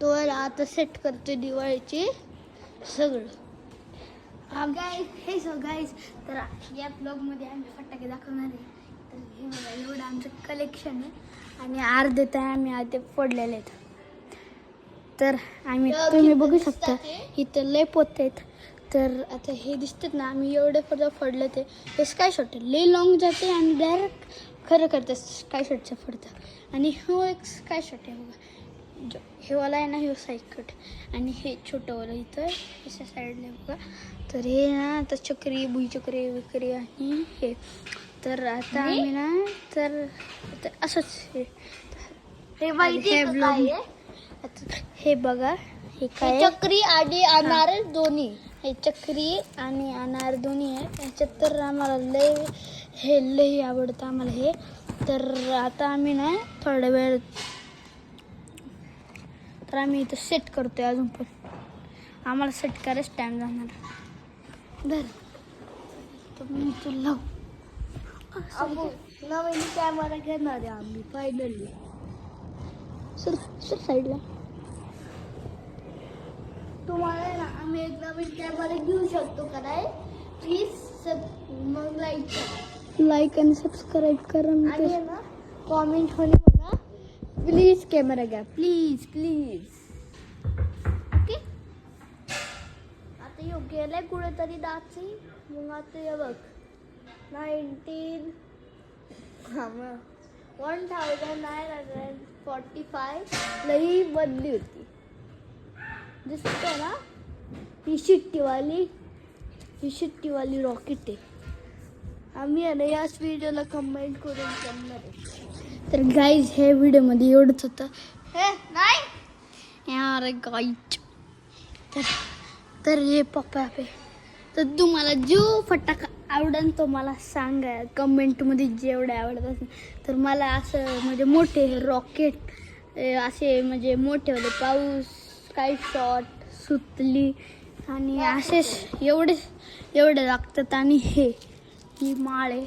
तो आता सेट करतोय दिवाळीची सगळं. हे सो गाईज, तर या ब्लॉगमध्ये आम्ही फटाके दाखवणार आहे. तर हे बघा, एवढं आमचं कलेक्शन आहे आणि अर्धे तर आम्ही आधी फोडलेले आहेत. तर आम्ही तुम्ही बघू शकता इथं लय पोते आहेत. तर आता हे दिसतात ना, आम्ही एवढे फोडले ते. हे स्काय शॉट लय लॉंग जाते आणि डायरेक्ट खरं करतं स्काय शॉटचं फोडतं. आणि हो एक स्काय शॉट आहे बघा, जो हे वाला आहे ना, हे सायकट. आणि हे छोटंवालं इथं अशा साईडला बघा. तर हे ना आता चक्री भुईचक्री विक्री आणि हे. तर आता आम्ही ना, तर आता असंच हे माहिती हे बघा, हे काय चक्री आणि अनार दोन्ही. हे चक्री आणि अनार दोन्ही आहे. याच्यात तर आम्हाला लय आवडतं आम्हाला हे. तर आता आम्ही ना थोडा वेळ, तर आम्ही इथं सेट करतोय. अजून पण आम्हाला सेट करायच टाइम जाणार. धर तुम्ही तुला नवीन कॅमेरा घेणार आहे आम्ही फायनली. सर साईडला तुम्हाला ना आम्ही एक नवीन कॅमेरा घेऊ शकतो का नाही? प्लीज मग लाईक आणि सबस्क्राईब करा आणि ना कॉमेंट मध्ये म्हणा प्लीज कॅमेरा घ्या, प्लीज प्लीज. ओके, आता यो गेलाय कुठेतरी दाची. मग आता हे बघ 1945 लई बदली होती, दिसतं ना. ही शिट्टीवाली रॉकेट आहे. आम्ही आहे ना याच व्हिडिओला कमेंट करून करणार आहे. तर गाईज हे व्हिडिओमध्ये एवढंच होतं. हे नाही यार गाईज, तर हे पप्पा आहे. तर तुम्हाला जो फटाका आवडेल तो मला सांगा कमेंटमध्ये, जेवढे आवडत असेल. तर मला असं म्हणजे मोठे रॉकेट असे म्हणजे मोठेवाले पाऊस, स्काय शॉट, सुतली आणि असेच एवढे लागतात. आणि ही माळ आहे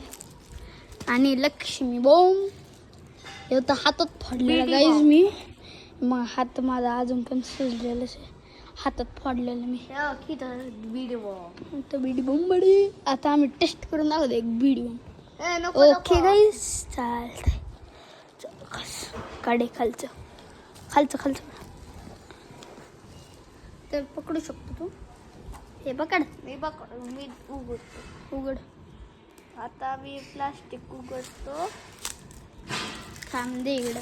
आणि लक्ष्मी बॉम्ब हे तर हातात फोडलेला गाईज मी. मग हात माझा अजून पण सुजलेलंच आहे, हातात फोडलेलं मी. तर बीडी बॉम्ब बडी. आता आम्ही टेस्ट करून दाखवतो एक बीडी बॉम्ब. ओके गाईज, चालतंय. काढे खालचं तर पकडू शकतो तू. हे पकड, मी उघड. आता मी प्लास्टिक उघडतो. थांब दे इकडं.